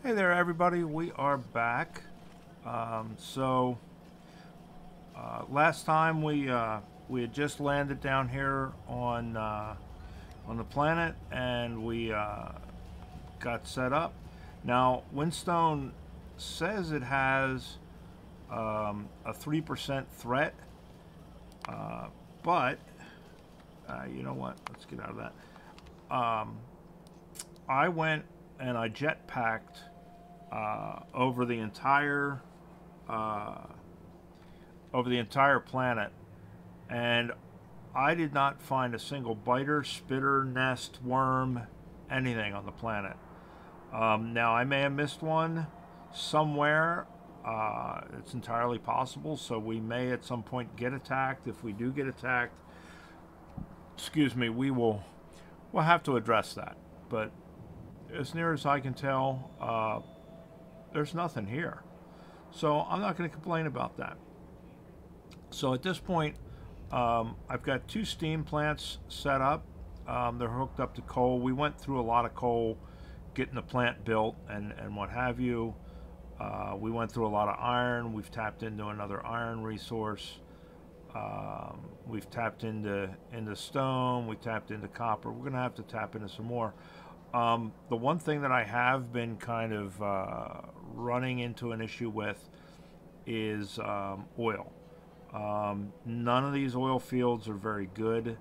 Hey there, everybody. We are back. So last time we had just landed down here on the planet, and we got set up. Now, Windstone says it has a 3% threat, but you know what? Let's get out of that. I went and I jetpacked over the entire planet, and I did not find a single biter, spitter, nest, worm, anything on the planet. Now I may have missed one somewhere. It's entirely possible. So we may at some point get attacked. If we do get attacked, excuse me, we'll have to address that. But as near as I can tell, there's nothing here. So I'm not going to complain about that. So at this point, I've got 2 steam plants set up. They're hooked up to coal. We went through a lot of coal getting the plant built and what have you. We went through a lot of iron. We've tapped into another iron resource. We've tapped into stone. We tapped into copper. We're going to have to tap into some more. The one thing that I have been kind of running into an issue with is oil. None of these oil fields are very good.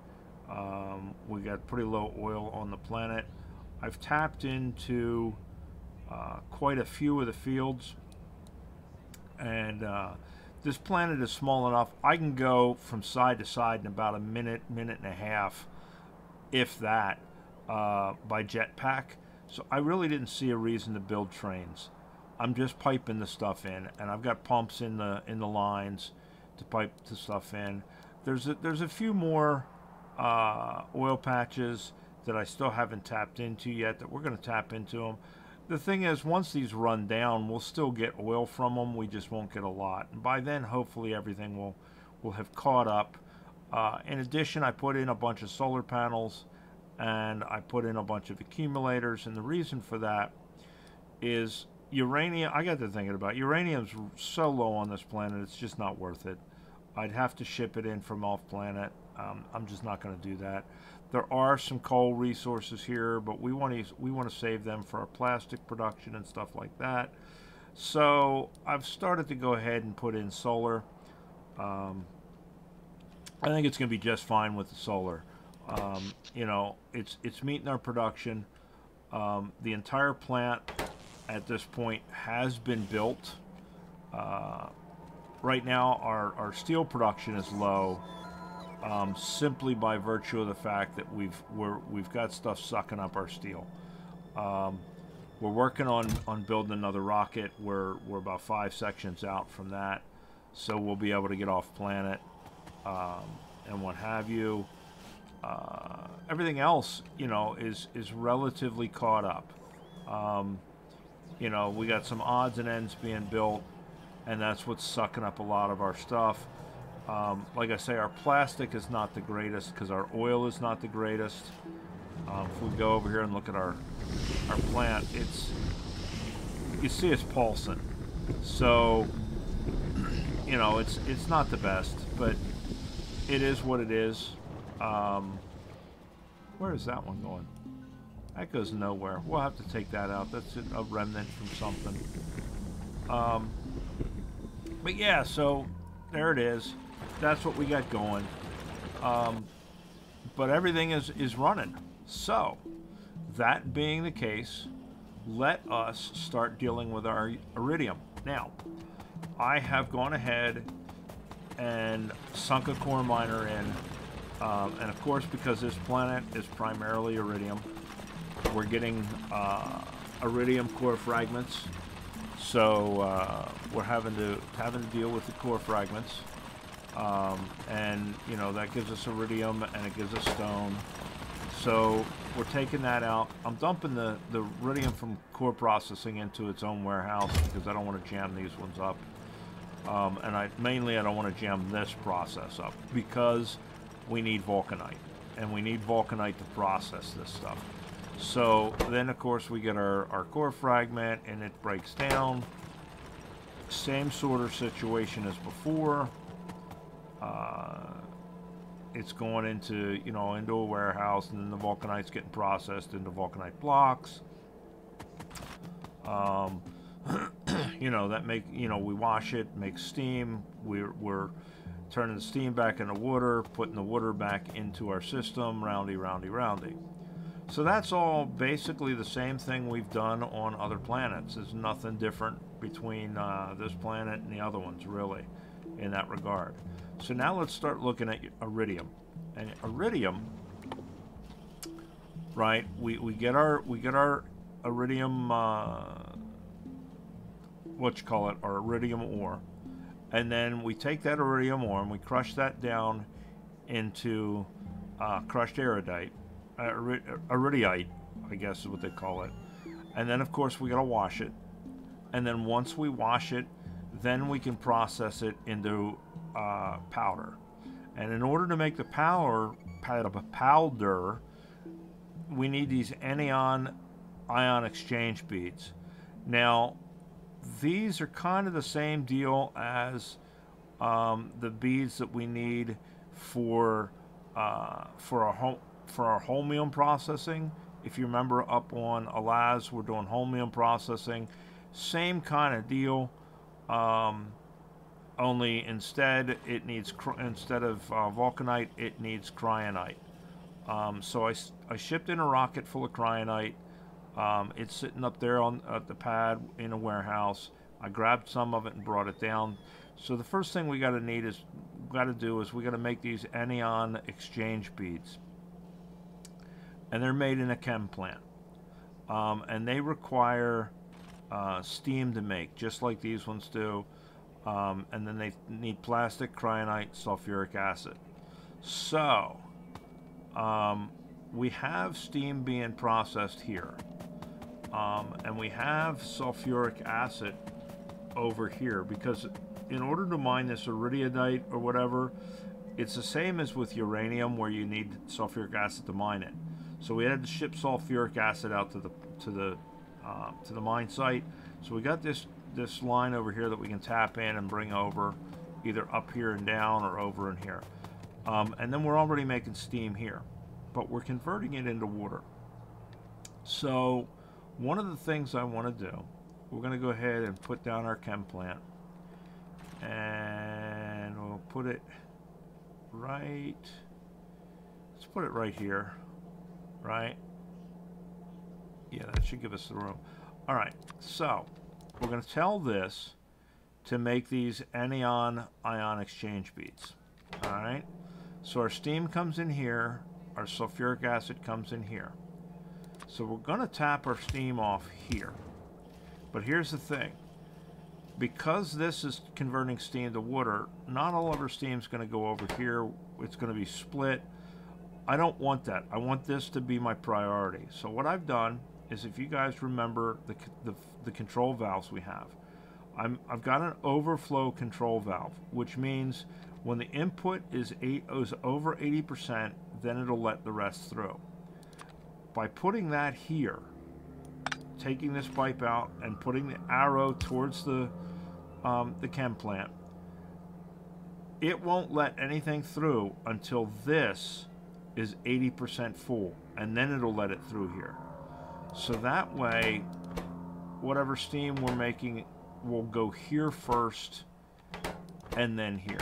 We got pretty low oil on the planet. I've tapped into quite a few of the fields, and this planet is small enough I can go from side to side in about a minute and a half, if that, by jetpack. So I really didn't see a reason to build trains. I'm just piping the stuff in, and I've got pumps in the lines to pipe the stuff in. There's a few more oil patches that I still haven't tapped into yet that we're going to tap into them. The thing is, once these run down, we'll still get oil from them. We just won't get a lot. And by then, hopefully, everything will have caught up. In addition, I put in a bunch of solar panels, and I put in a bunch of accumulators. And the reason for that is uranium. I got to thinking about uranium's so low on this planet, it's just not worth it. I'd have to ship it in from off planet. I'm just not going to do that. There are some coal resources here, but we want to save them for our plastic production and stuff like that. So I've started to go ahead and put in solar. I think it's going to be just fine with the solar. You know, it's meeting our production. The entire plant at this point has been built. Right now our steel production is low, simply by virtue of the fact that we've got stuff sucking up our steel. We're working on building another rocket. We're about 5 sections out from that, so we'll be able to get off planet and what have you. Everything else, you know, is relatively caught up. You know, we got some odds and ends being built, and that's what's sucking up a lot of our stuff. Like I say, our plastic is not the greatest because our oil is not the greatest. If we go over here and look at our plant, you see it's pulsing. So, you know, it's not the best, but it is what it is. Where is that one going? That goes nowhere. We'll have to take that out. That's a remnant from something. But yeah, so there it is. That's what we got going. But everything is running. So, that being the case, let us start dealing with our Iridium. Now, I have gone ahead and sunk a core miner in. And of course, because this planet is primarily Iridium, we're getting Iridium core fragments. So we're having to deal with the core fragments, and you know that gives us Iridium and it gives us stone. So we're taking that out. I'm dumping the Iridium from core processing into its own warehouse because I don't want to jam these ones up, and I don't want to jam this process up because we need vulcanite, and we need vulcanite to process this stuff. So then, of course, we get our core fragment, and it breaks down. Same sort of situation as before. It's going into, you know, into a warehouse, and then the vulcanite's getting processed into vulcanite blocks. You know, that we wash it, makes steam. We're turning the steam back into water, putting the water back into our system, roundy, roundy, roundy. So that's all basically the same thing we've done on other planets. There's nothing different between this planet and the other ones, really, in that regard. So now let's start looking at Iridium. And Iridium, right? We get our Iridium, our Iridium ore, and then we take that Iridium ore and we crush that down into crushed iridite, iridiite, I guess is what they call it. And then, of course, we gotta wash it. And then once we wash it, then we can process it into powder. And in order to make the powder, we need these anion ion exchange beads. Now, these are kind of the same deal as the beads that we need for our holmium processing. If you remember, up on Alaz, we're doing holmium processing. Same kind of deal. Only instead it needs instead of vulcanite, it needs cryonite. So I shipped in a rocket full of cryonite. It's sitting up there at the pad in a warehouse. I grabbed some of it and brought it down. So the first thing we got to do is we got to make these anion exchange beads, and they're made in a chem plant, and they require steam to make, just like these ones do. And then they need plastic, cryonite, sulfuric acid. So we have steam being processed here, and we have sulfuric acid over here, because in order to mine this iridium or whatever, it's the same as with uranium, where you need sulfuric acid to mine it. So we had to ship sulfuric acid out to the mine site. So we got this line over here that we can tap in and bring over, either up here and down or over in here. And then we're already making steam here, but we're converting it into water. So one of the things I want to do, we're going to go ahead and put down our chem plant, and we'll put it right, let's put it right here, right? Yeah, that should give us the room. All right, so we're going to tell this to make these anion ion exchange beads. All right, so our steam comes in here, our sulfuric acid comes in here. So we're going to tap our steam off here. But here's the thing. Because this is converting steam to water, not all of our steam is going to go over here. It's going to be split. I don't want that. I want this to be my priority. So what I've done is, if you guys remember the control valves we have, I've got an overflow control valve, which means when the input is over 80%, then it'll let the rest through. By putting that here, taking this pipe out and putting the arrow towards the chem plant, it won't let anything through until this is 80% full, and then it'll let it through here. So that way, whatever steam we're making will go here first and then here.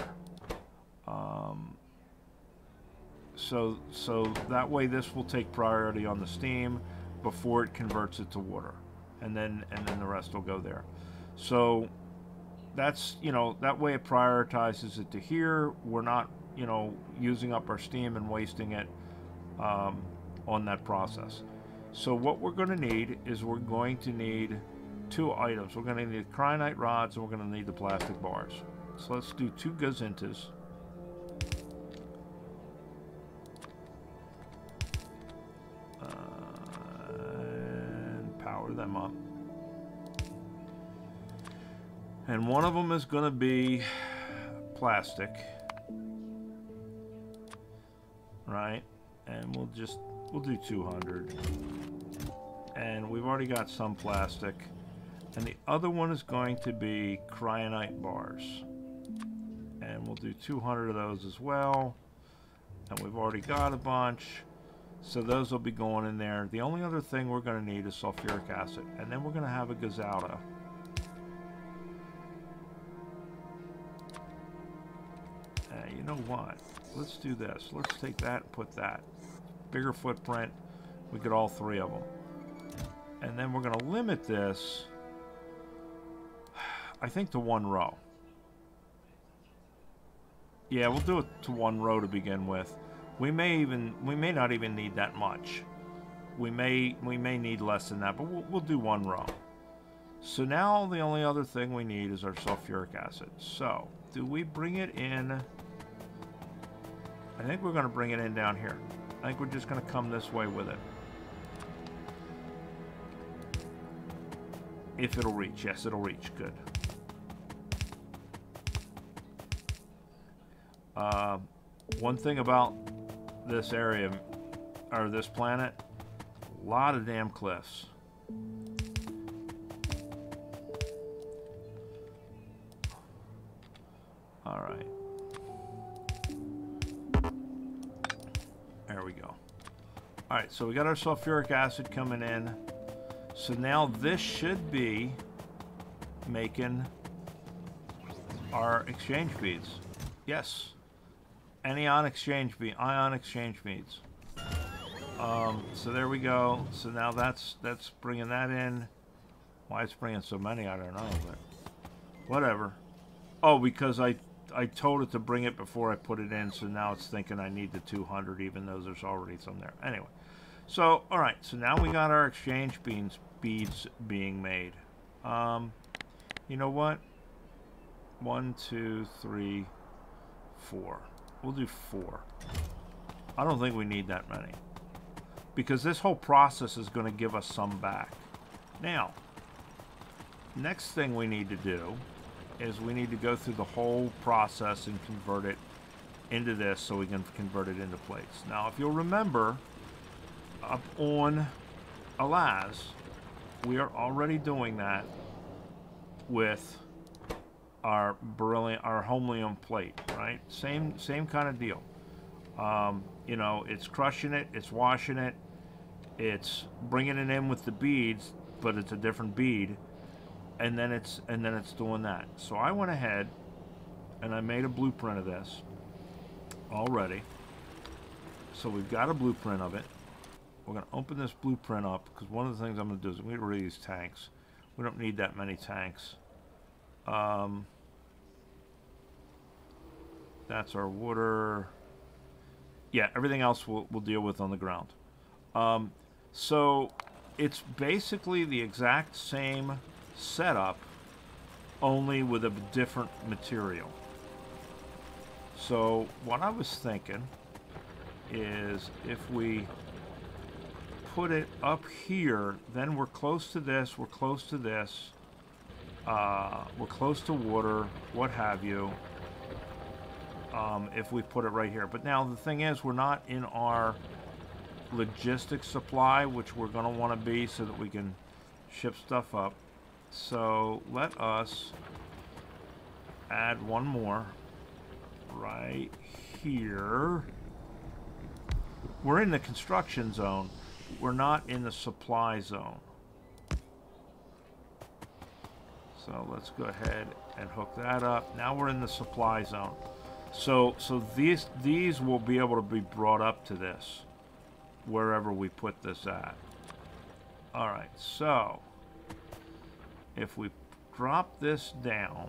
So that way this will take priority on the steam before it converts it to water, and then the rest will go there. So that's, that way it prioritizes it to here. We're not, using up our steam and wasting it on that process. So what we're going to need is, we're going to need two items. We're going to need cryonite rods, and we're going to need the plastic bars. So let's do 2 gazintas. And power them up. And one of them is going to be plastic, right? And we'll do 200. And we've already got some plastic. And the other one is going to be cryonite bars. And we'll do 200 of those as well. And we've already got a bunch. So those will be going in there. The only other thing we're going to need is sulfuric acid. And then we're going to have a gazauda. You know what? Let's do this. Let's take that and put that. Bigger footprint. We get all three of them. And then we're going to limit this, I think, to one row. Yeah, we'll do it to one row to begin with. We may not even need that much. We may need less than that, but we'll do one row. So now the only other thing we need is our sulfuric acid. So, do we bring it in? I think we're going to bring it in down here. I think we're just going to come this way with it. If it'll reach. Yes, it'll reach. Good. One thing about this area, or this planet, a lot of damn cliffs. All right. There we go. All right, so we got our sulfuric acid coming in. So now this should be making our exchange beads. Yes. Anion exchange bead, ion exchange beads. So there we go. So now that's bringing that in. Why it's bringing so many, I don't know, but whatever. Oh, because I told it to bring it before I put it in, so now it's thinking I need the 200, even though there's already some there. Anyway, so all right, so now we got our exchange beads being made. You know what? 1, 2, 3, 4. We'll do 4. I don't think we need that many, because this whole process is going to give us some back. Now, next thing we need to do is we need to go through the whole process and convert it into this so we can convert it into plates. Now, if you'll remember, up on Alaz, we are already doing that with our beryllium, our holmium plate, right? Same kind of deal. You know, it's crushing it, it's washing it, it's bringing it in with the beads, but it's a different bead, and then it's doing that. So I went ahead and I made a blueprint of this already. So we've got a blueprint of it. We're going to open this blueprint up, because one of the things I'm going to do is I'm going to get rid of these tanks. We don't need that many tanks. That's our water. Yeah, everything else we'll deal with on the ground. So it's basically the exact same setup, only with a different material. So what I was thinking is if we put it up here, then we're close to this, we're close to this, we're close to water, what have you, if we put it right here. But now the thing is, we're not in our logistics supply, which we're going to want to be so that we can ship stuff up. So let us add one more right here. We're in the construction zone. We're not in the supply zone. So let's go ahead and hook that up. Now we're in the supply zone. So these will be able to be brought up to this, wherever we put this at. All right, so if we drop this down,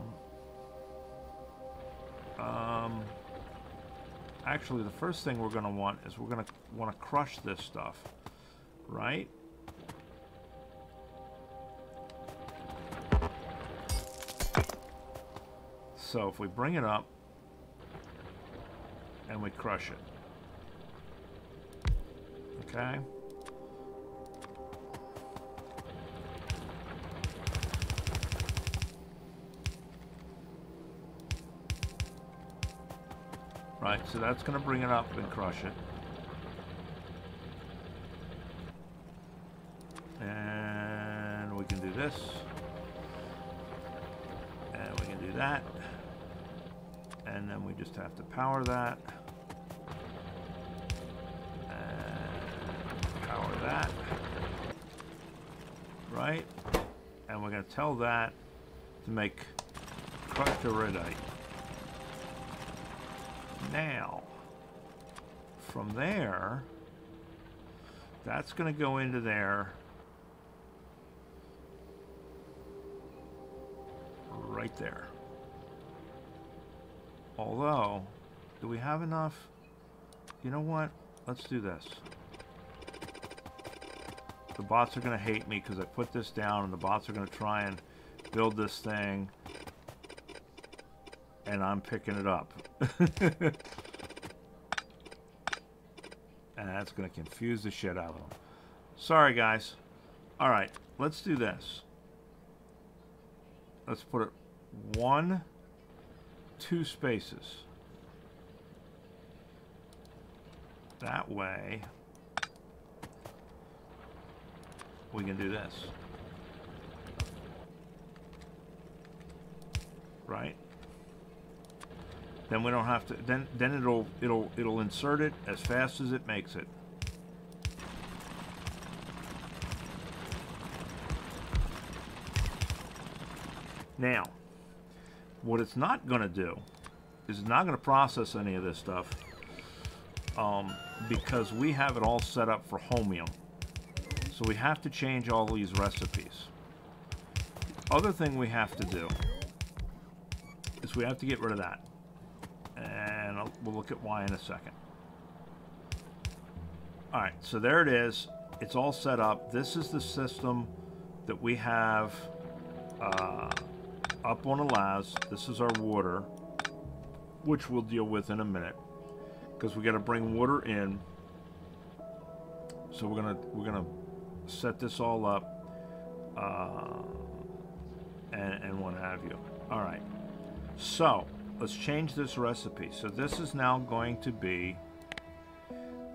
actually the first thing we're going to want is we're going to want to crush this stuff, right? So if we bring it up and we crush it, okay? Right, so that's going to bring it up and crush it. And do this. And we can do that. And then we just have to power that. And power that. Right? And we're going to tell that to make crushed iridite. Now, from there, that's going to go into there. Right there. Although, do we have enough? You know what? Let's do this. The bots are going to hate me because I put this down, and the bots are going to try and build this thing, and I'm picking it up. And that's going to confuse the shit out of them. Sorry, guys. Alright, let's do this. Let's put it 1, 2 spaces. That way, we can do this. Right? Then we don't have to. Then it'll insert it as fast as it makes it. Now, what it's not going to do is it's not going to process any of this stuff because we have it all set up for homium. So we have to change all these recipes. The other thing we have to do is we have to get rid of that. And we'll look at why in a second. Alright, so there it is. It's all set up. This is the system that we have up on the labs. This is our water, which we'll deal with in a minute, because we got to bring water in. So we're gonna set this all up and what have you. All right. So let's change this recipe. So this is now going to be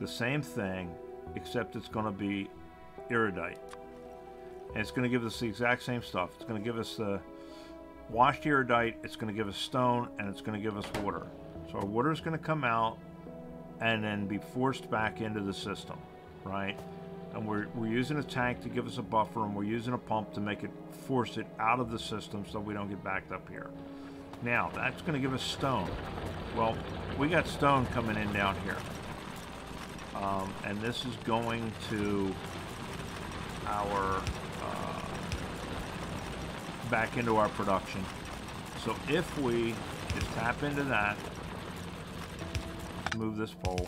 the same thing, except it's going to be iridite, and it's going to give us the exact same stuff. It's going to give us the washed iridite, it's going to give us stone, and it's going to give us water. So our water is going to come out and then be forced back into the system, right? And we're using a tank to give us a buffer, and we're using a pump to make it force it out of the system so we don't get backed up here. Now, that's going to give us stone. Well, we got stone coming in down here. And this is going to our back into our production. So if we just tap into that, move this pole,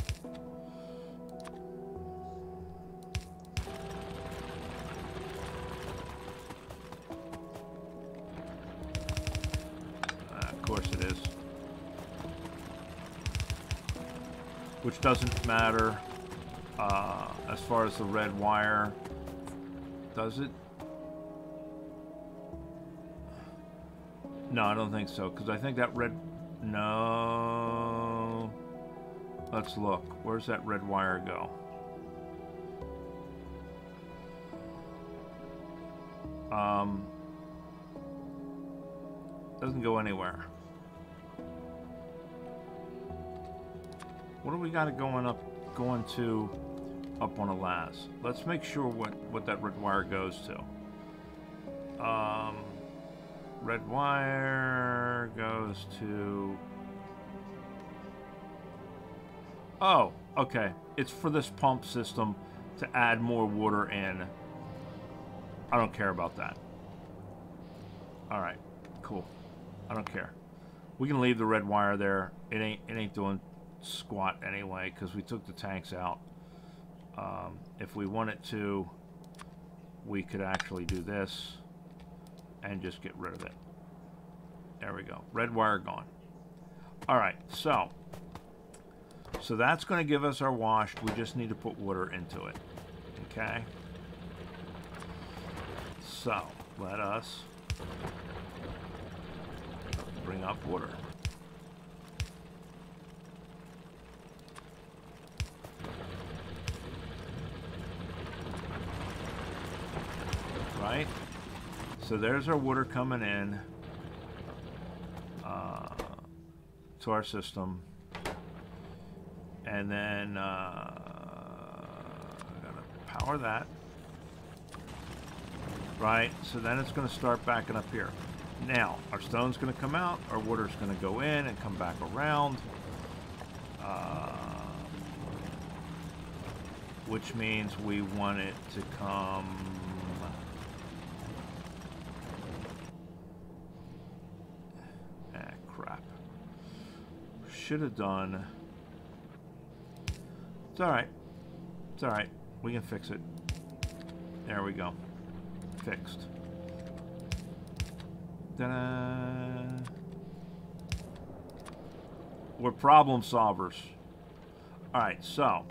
of course it is, which doesn't matter as far as the red wire, does it? No, I don't think so, because I think that red... No... Let's look. Where's that red wire go? Doesn't go anywhere. What do we got going up on a las? Let's make sure what that red wire goes to. Red wire goes to... Oh, okay. It's for this pump system to add more water in. I don't care about that. Alright, cool. I don't care. We can leave the red wire there. It ain't doing squat anyway, because we took the tanks out. If we wanted to, we could actually do this and just get rid of it. There we go. Red wire gone. Alright, so that's going to give us our washed. We just need to put water into it. Okay? So, let us bring up water. Right? So there's our water coming in to our system. And then gotta power that. Right, so then it's going to start backing up here. Now, our stone's going to come out, our water's going to go in and come back around. Which means we want it to come... Ah, crap. Should have done... It's alright. It's alright. We can fix it. There we go. Fixed. Ta-da! We're problem solvers. Alright, so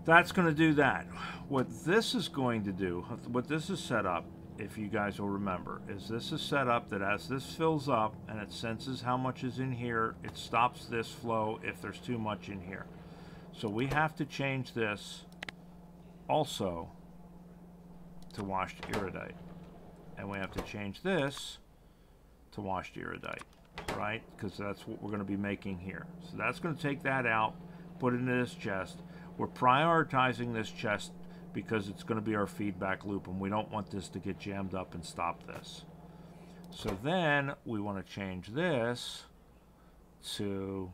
that's going to do that. What this is going to do, what this is set up, if you guys will remember, is this is set up that as this fills up and it senses how much is in here, it stops this flow if there's too much in here. So we have to change this also to washed iridite. And we have to change this to washed iridite, right? Because that's what we're going to be making here. So that's going to take that out, put it into this chest. We're prioritizing this chest because it's going to be our feedback loop, and we don't want this to get jammed up and stop this. So then we want to change this to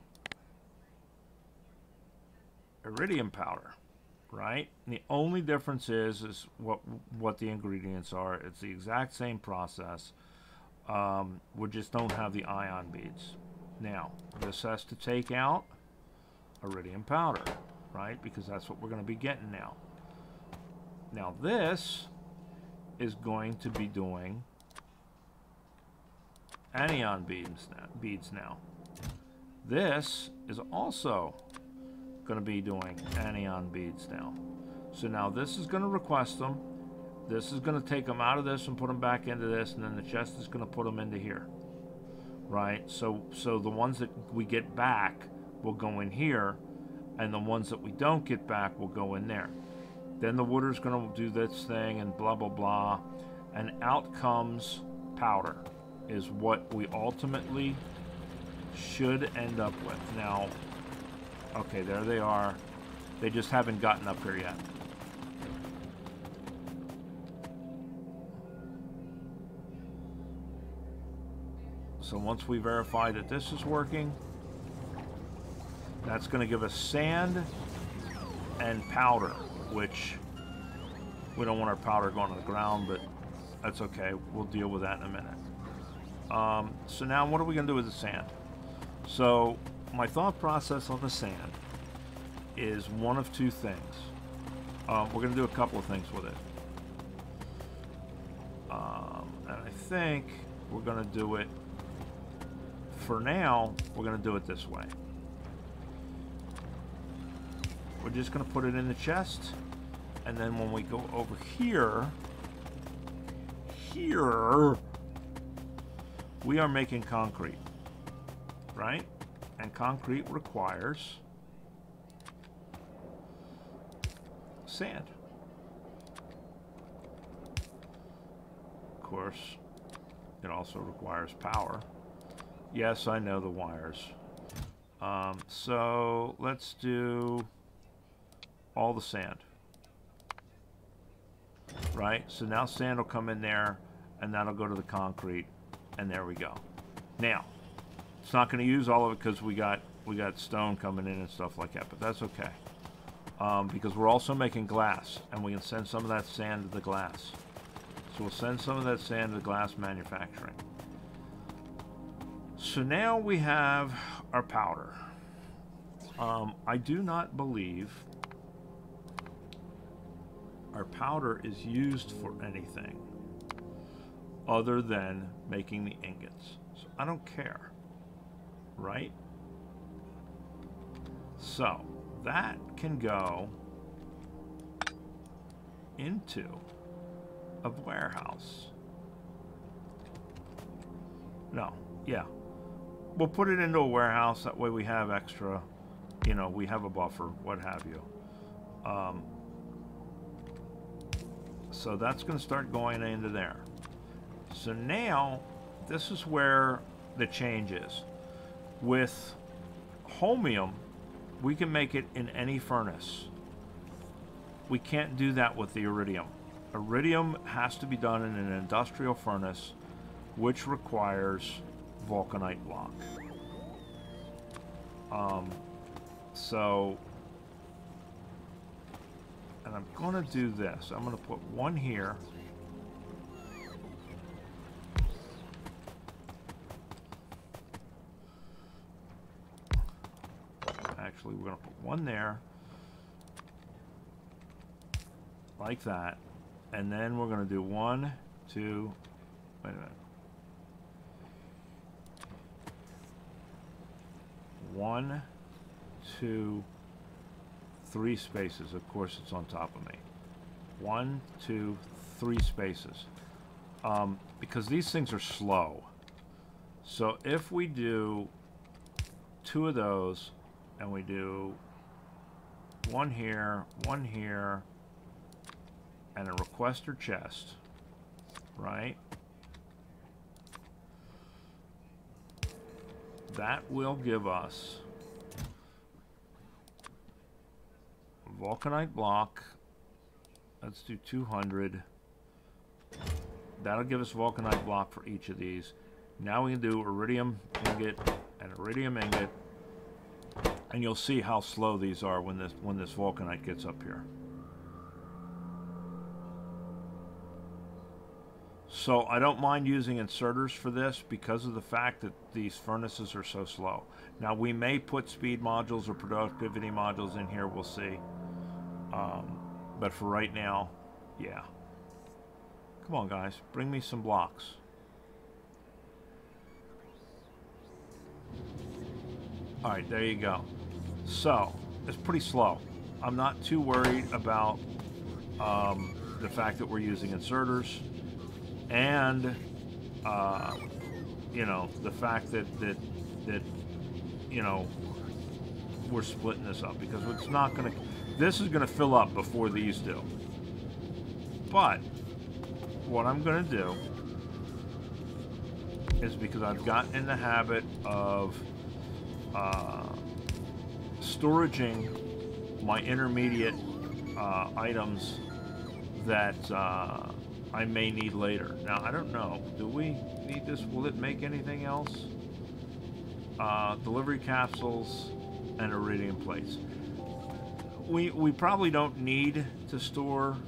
iridium powder. Right? And the only difference is what the ingredients are. It's the exact same process. We just don't have the ion beads. Now, this has to take out iridium powder, right? Because that's what we're going to be getting now. Now, this is going to be doing anion beads now. This is also going to be doing anion beads now. So now this is going to request them. This is going to take them out of this and put them back into this, and then the chest is going to put them into here. Right? So the ones that we get back will go in here, and the ones that we don't get back will go in there. Then the water's going to do this thing and blah blah blah, and out comes powder is what we ultimately should end up with. Now, okay, there they are. They just haven't gotten up here yet. So once we verify that this is working, that's going to give us sand and powder, which we don't want our powder going to the ground, but that's okay. We'll deal with that in a minute. So now what are we going to do with the sand? So my thought process on the sand is one of two things. We're going to do a couple of things with it. And I think we're going to do it, for now, we're going to do it this way. We're just going to put it in the chest, and then when we go over here, we are making concrete, right? And concrete requires sand. Of course, it also requires power. Yes, I know the wires. So let's do all the sand. Right? So now sand will come in there, and that'll go to the concrete, and there we go. Now, it's not going to use all of it because we got stone coming in and stuff like that, but that's okay. Because we're also making glass, and we can send some of that sand to the glass. So we'll send some of that sand to the glass manufacturing. So now we have our powder. I do not believe our powder is used for anything other than making the ingots. So I don't care, right? So that can go into a warehouse. No, yeah. We'll put it into a warehouse. That way we have extra, you know, we have a buffer, what have you. So that's going to start going into there. So now, this is where the change is. With holmium, we can make it in any furnace. We can't do that with the iridium. Iridium has to be done in an industrial furnace, which requires vulcanite block. And I'm going to do this. I'm going to put one here. Actually, we're going to put one there. Like that. And then we're going to do 1, 2, wait a minute. 1, 2, 3 spaces. Of course, it's on top of me. 1, 2, 3 spaces. Because these things are slow. So if we do 2 of those, and we do 1 here, and a requester chest, right? That will give us vulcanite block. Let's do 200. That'll give us vulcanite block for each of these. Now we can do iridium ingot and iridium ingot, and you'll see how slow these are when this vulcanite gets up here. So I don't mind using inserters for this because of the fact that these furnaces are so slow. Now we may put speed modules or productivity modules in here, we'll see. But for right now, yeah. Come on guys, bring me some blocks. Alright, there you go. So, it's pretty slow. I'm not too worried about the fact that we're using inserters. And, you know, the fact that you know, we're splitting this up because it's not going to, this is going to fill up before these do. But what I'm going to do is, because I've gotten in the habit of storaging my intermediate items that I may need later. Now, I don't know. Do we need this? Will it make anything else? Delivery capsules and iridium plates. We probably don't need to store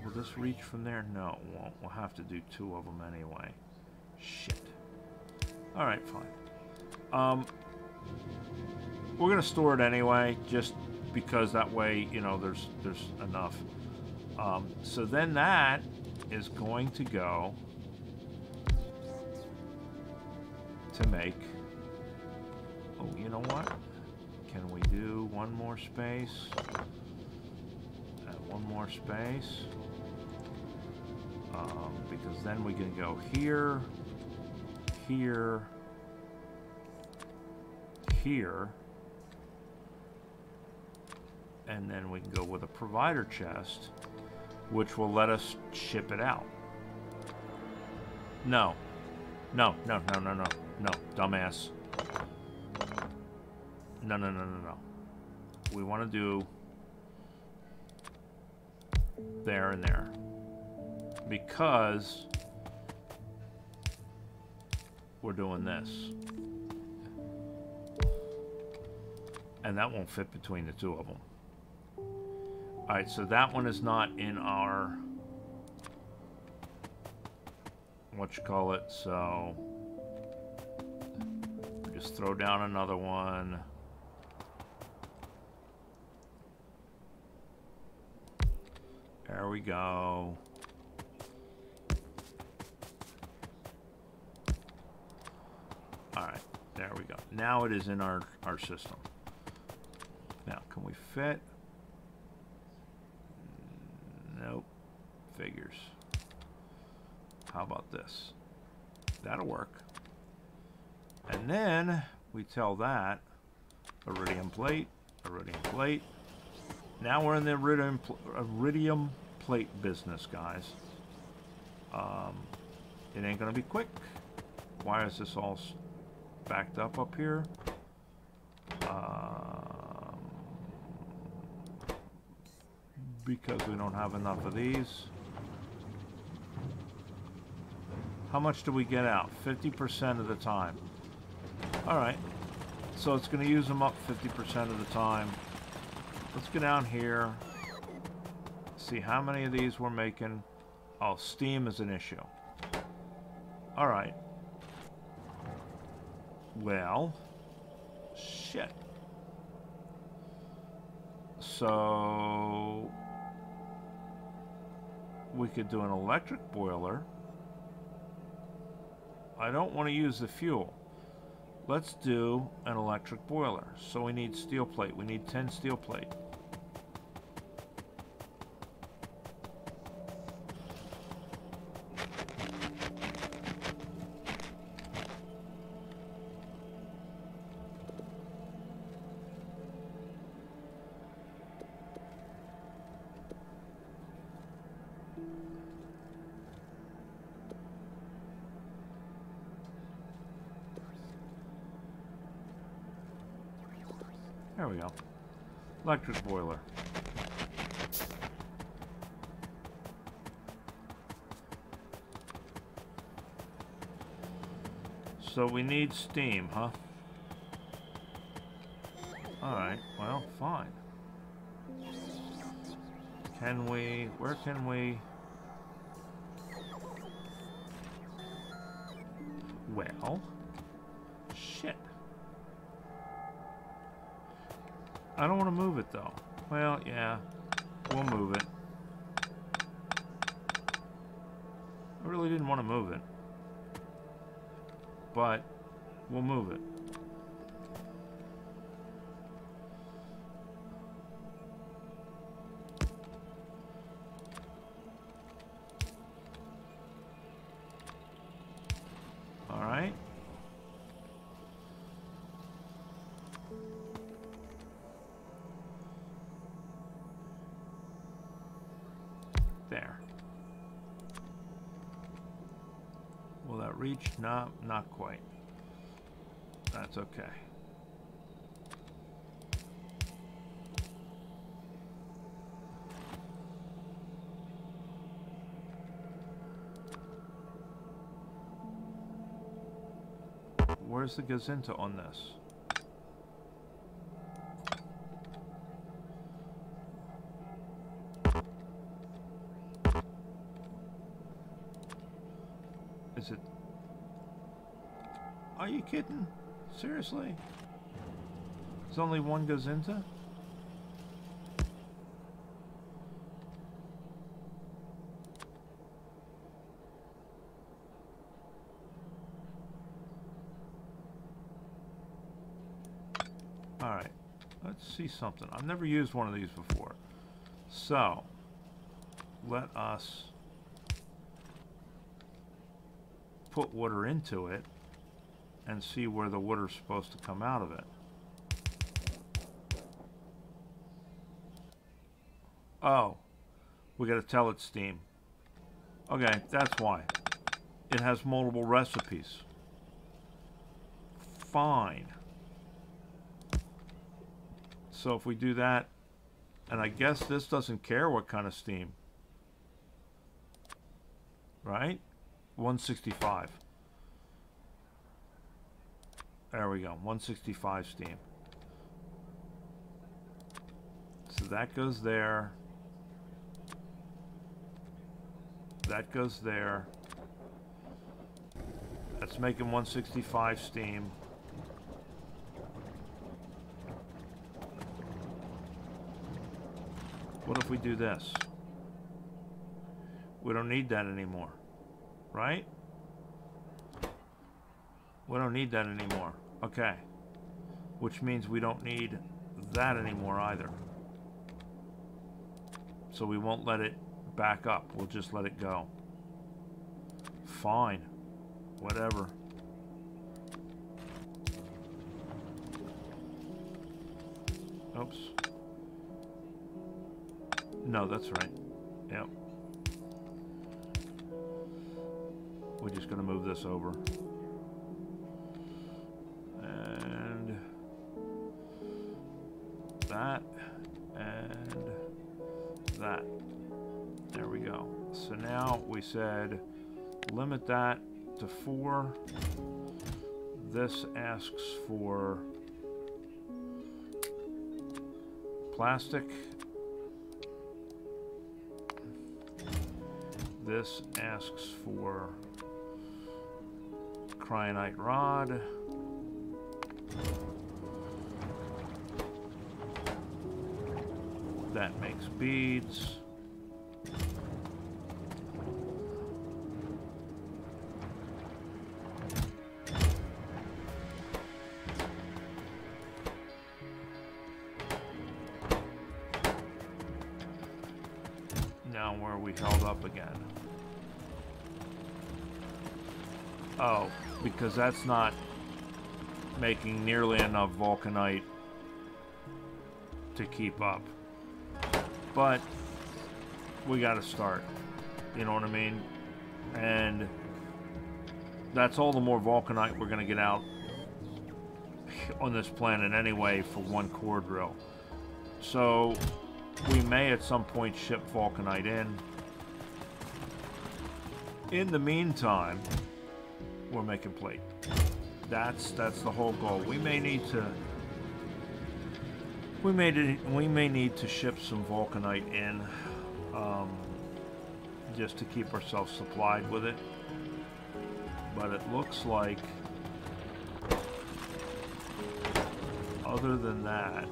will this reach from there? No, it won't. We'll have to do 2 of them anyway. Shit. Alright, fine. We're gonna store it anyway, just because that way, you know, there's enough. So then that is going to go to make, oh, you know what? Can we do 1 more space? And 1 more space. Because then we can go here, here, here, and then we can go with a provider chest, which will let us ship it out. No. No, no, no, no, no, no, dumbass. No, no, no, no, no. We want to do there and there. Because we're doing this. And that won't fit between the 2 of them. Alright, so that one is not in our, what you call it, so just throw down another one. There we go. Alright, there we go. Now it is in our system. Now, can we fit? Nope. Figures. How about this? That'll work. And then we tell that Iridium plate, iridium plate. Now we're in the iridium plate business, guys. It ain't gonna be quick. Why is this all backed up here? Because we don't have enough of these. How much do we get out? 50% of the time. Alright. So it's going to use them up 50% of the time. Let's go down here. See how many of these we're making. Oh, steam is an issue. Alright. Well. Shit. So we could do an electric boiler. I don't want to use the fuel. Let's do an electric boiler. So we need steel plate. We need 10 steel plate. There we go. Electric boiler. So we need steam, huh? Alright, well, fine. Can we... Where can we... Well... Shit. I don't want to move it, though. Well, yeah. We'll move it. I really didn't want to move it. But, we'll move it. Alright. There. Will that reach? No, not quite. That's okay. Where's the gazinta on this? Is it... Are you kidding? Seriously? There's only one gazinta? Alright. Let's see something. I've never used one of these before. So, let us put water into it and see where the water's supposed to come out of it. Oh, we gotta tell it steam. Okay, that's why. It has multiple recipes. Fine. So if we do that, and I guess this doesn't care what kind of steam. Right? 165. There we go, 165 steam. So that goes there. That goes there. That's making 165 steam. What if we do this? We don't need that anymore, right? We don't need that anymore. Okay. Which means we don't need that anymore either. So we won't let it back up. We'll just let it go. Fine. Whatever. Oops. No, that's right. Yep. We're just going to move this over. And that. And that. There we go. So now we said limit that to 4. This asks for plastic. This asks for cryonite rod. That makes beads. Now where are we held up again? Oh, because that's not making nearly enough vulcanite to keep up. But we got to start. You know what I mean? And that's all the more vulcanite we're going to get out on this planet anyway for one core drill. So we may at some point ship vulcanite in. In the meantime, we're making plate. That's the whole goal. We may need to ship some vulcanite in, just to keep ourselves supplied with it. But it looks like, other than that,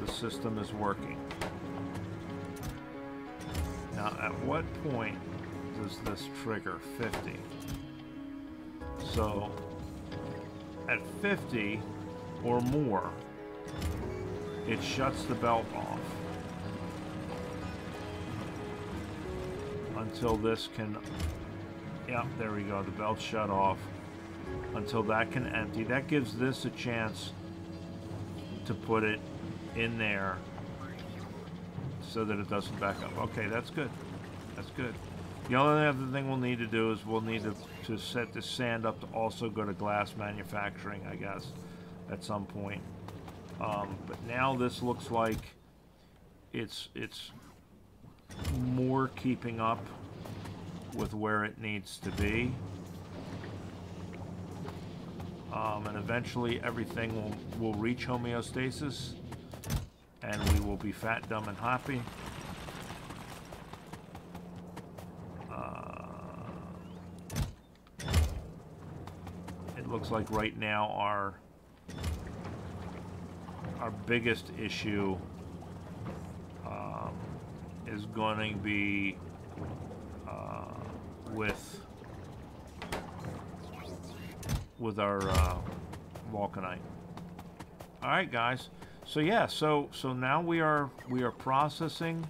the system is working. Now, at what point does this trigger? 50. So, at 50 or more, it shuts the belt off until this can, yeah, there we go, the belt's shut off until that can empty. That gives this a chance to put it in there so that it doesn't back up. Okay, that's good. That's good. The only other thing we'll need to do is we'll need to set the sand up to also go to glass manufacturing, I guess, at some point. But now this looks like it's more keeping up with where it needs to be. And eventually everything will reach homeostasis, and we will be fat, dumb, and happy. It looks like right now our biggest issue is going to be with our vulcanite. All right, guys. So yeah, so now we are processing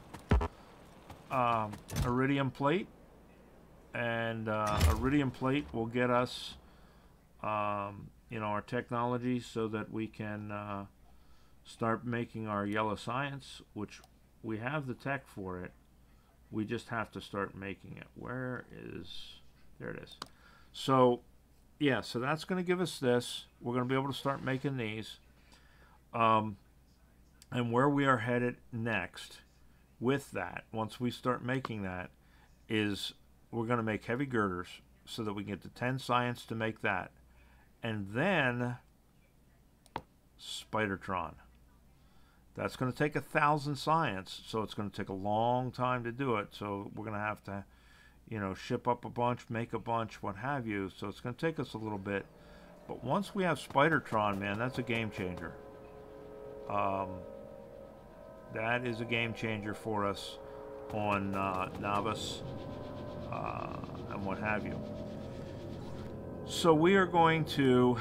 iridium plate, and iridium plate will get us you know, our technology so that we can start making our yellow science, which we have the tech for it. We just have to start making it. Where is, there it is. So yeah, so that's going to give us this. We're going to be able to start making these. And where we are headed next with that, once we start making that, is we're going to make heavy girders so that we can get to 10 science to make that. And then Spidertron. That's going to take 1,000 science, so it's going to take a long time to do it. So we're going to have to, you know, ship up a bunch, make a bunch, what have you. So it's going to take us a little bit. But once we have Spidertron, man, that's a game changer. That is a game changer for us on Novice and what have you. So we are going to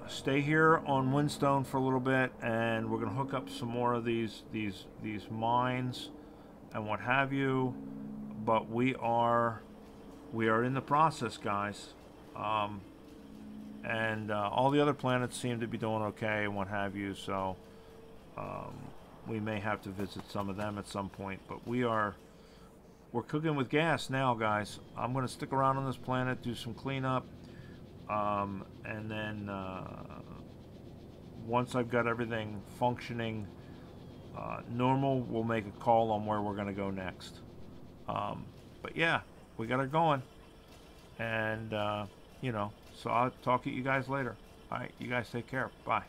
stay here on Windstone for a little bit, and we're going to hook up some more of these mines and what have you. But we are in the process, guys. and all the other planets seem to be doing okay and what have you. So we may have to visit some of them at some point. But we're cooking with gas now, guys. I'm going to stick around on this planet, do some cleanup, and then once I've got everything functioning normal, we'll make a call on where we're going to go next. But yeah, we got it going. And, you know, so I'll talk to you guys later. All right, you guys take care. Bye.